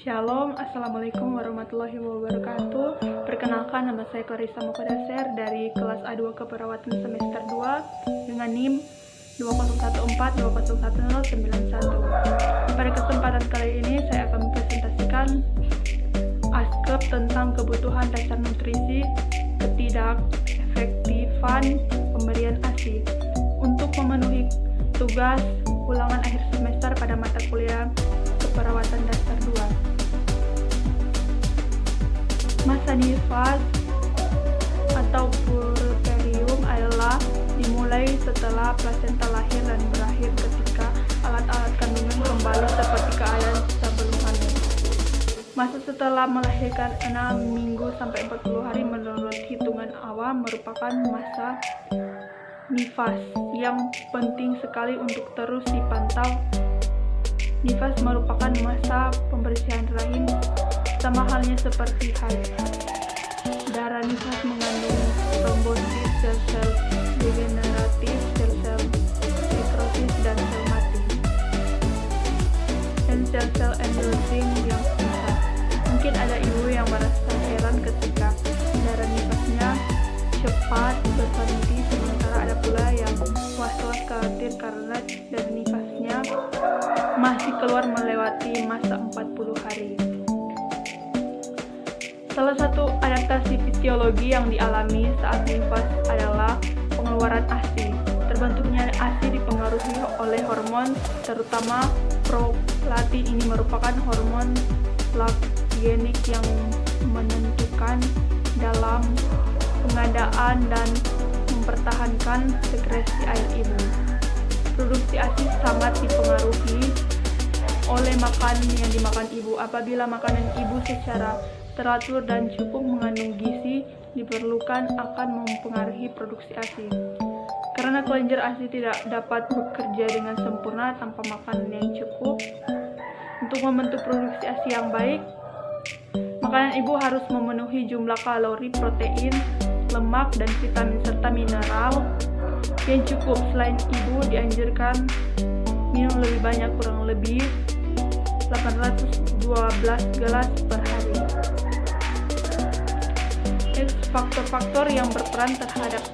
Shalom, Assalamualaikum warahmatullahi wabarakatuh. Perkenalkan, nama saya Clarissa Mukadaser dari kelas A2 Keperawatan semester 2 dengan NIM 2014201091. Pada kesempatan kali ini saya akan mempresentasikan ASKEP tentang kebutuhan dasar nutrisi, ketidakefektifan pemberian ASI untuk memenuhi tugas ulangan akhir semester pada mata kuliah Keperawatan dasar 2. Masa nifas atau puerperium adalah dimulai setelah plasenta lahir dan berakhir ketika alat-alat kandungan kembali seperti keadaan sebelum hamil. Masa setelah melahirkan 6 minggu sampai 40 hari menurut hitungan awam merupakan masa nifas yang penting sekali untuk terus dipantau. Nifas merupakan masa pembersihan rahim sama halnya seperti haid. Darah nifas mengandung trombosit, sel-sel degeneratif, sel-sel nekrosis, dan sel mati, dan sel-sel endotrin yang besar. Mungkin ada ibu yang merasa heran ketika darah nifasnya cepat berhenti, sementara ada pula yang was-was khawatir karena darah nifasnya masih keluar melewati masa 40 hari. Salah satu adaptasi fisiologi yang dialami saat nifas adalah pengeluaran ASI. Terbentuknya ASI dipengaruhi oleh hormon, terutama prolaktin. Ini merupakan hormon laktogenik yang menentukan dalam pengadaan dan mempertahankan sekresi air ibu. Produksi ASI sangat dipengaruhi oleh makanan yang dimakan ibu. Apabila makanan ibu secara teratur dan cukup mengandung gizi diperlukan akan mempengaruhi produksi ASI. Karena kelenjar ASI tidak dapat bekerja dengan sempurna tanpa makanan yang cukup untuk membentuk produksi ASI yang baik, makanan ibu harus memenuhi jumlah kalori, protein, lemak, dan vitamin serta mineral yang cukup. Selain ibu dianjurkan minum lebih banyak, kurang lebih 812 gelas per hari. Faktor-faktor yang berperan terhadap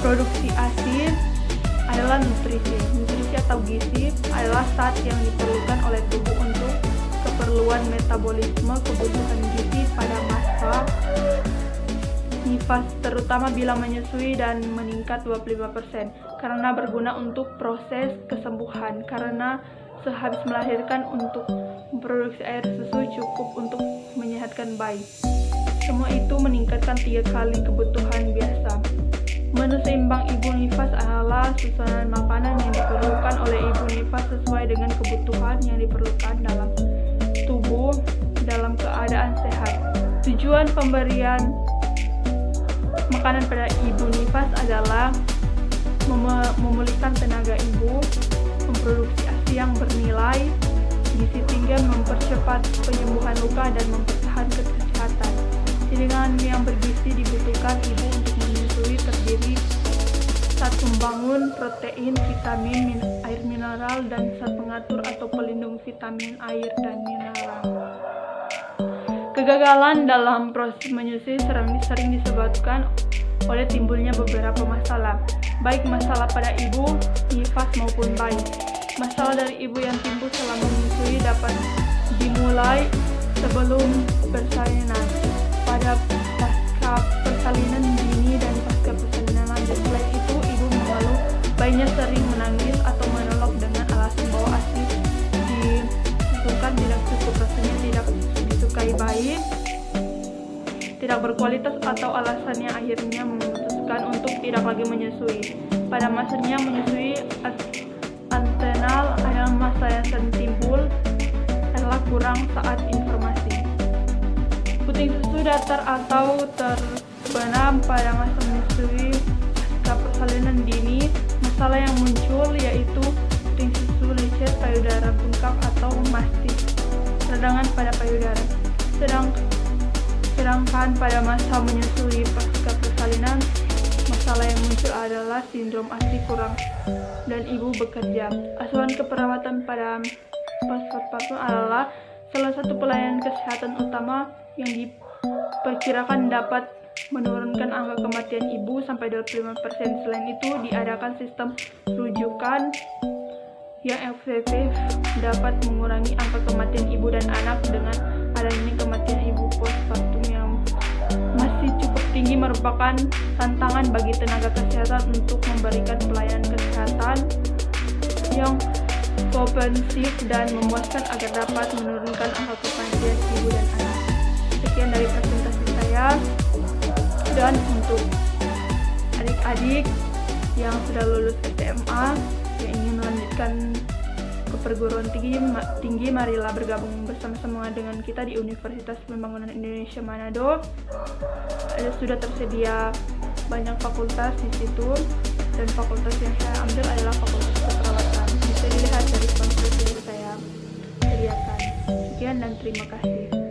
produksi ASI adalah nutrisi. Nutrisi atau gizi adalah zat yang diperlukan oleh tubuh untuk keperluan metabolisme kebutuhan gizi pada masa nifas, terutama bila menyusui dan meningkat 25%, karena berguna untuk proses kesembuhan. Karena sehabis melahirkan untuk memproduksi air susu cukup untuk menyehatkan bayi. Semua itu meningkatkan 3 kali kebutuhan biasa. Menu seimbang ibu nifas adalah susunan makanan yang diperlukan oleh ibu nifas sesuai dengan kebutuhan yang diperlukan dalam tubuh dalam keadaan sehat. Tujuan pemberian makanan pada ibu nifas adalah memulihkan tenaga ibu, memproduksi ASI yang bernilai gizi tinggi, mempercepat penyembuhan luka, dan mempertahankan kesehatan. Hidangan yang bergizi dibutuhkan ibu untuk menyusui terdiri zat pembangun, protein, vitamin, air mineral, dan zat pengatur atau pelindung vitamin, air, dan mineral. Kegagalan dalam proses menyusui sering disebabkan oleh timbulnya beberapa masalah, baik masalah pada ibu nifas maupun bayi. Masalah dari ibu yang timbul selama menyusui dapat dimulai sebelum persalinan, pada pasca persalinan dini, dan pasca persalinan lanjut. Selain itu, ibu mengeluh bayinya sering menangis atau menolak dengan alasan bahwa ASI disusukan tidak cukup, rasanya tidak disukai bayi, tidak berkualitas, atau alasannya akhirnya memutuskan untuk tidak lagi menyusui. Pada masanya menyusui antenal adalah masa yang sering timbul adalah kurang saat informasi. Puting susu datar atau terbenam pada masa menyusui pasca persalinan dini. Masalah yang muncul yaitu puting susu lecet, payudara bengkak atau mastis, radangan pada payudara. Sedangkan pada masa menyusui pasca persalinan, masalah yang muncul adalah sindrom ASI kurang dan ibu bekerja. Asuhan keperawatan pada postpartum adalah salah satu pelayanan kesehatan utama yang diperkirakan dapat menurunkan angka kematian ibu sampai 25%. Selain itu, diadakan sistem rujukan yang efektif dapat mengurangi angka kematian ibu dan anak. Dengan adanya kematian ibu postpartum yang masih cukup tinggi merupakan tantangan bagi tenaga kesehatan untuk memberikan pelayanan kesehatan yang komprehensif dan memuaskan agar dapat menurunkan angka kematian ibu dan anak. Sekian dari presentasi saya. Dan untuk adik-adik yang sudah lulus SMA yang ingin melanjutkan ke perguruan tinggi, marilah bergabung bersama-sama dengan kita di Universitas Pembangunan Indonesia Manado. Sudah tersedia banyak fakultas di situ, dan fakultas yang saya ambil adalah fakultas keperawatan. Bisa dilihat dari sponsor yang saya sediakan. Sekian dan terima kasih.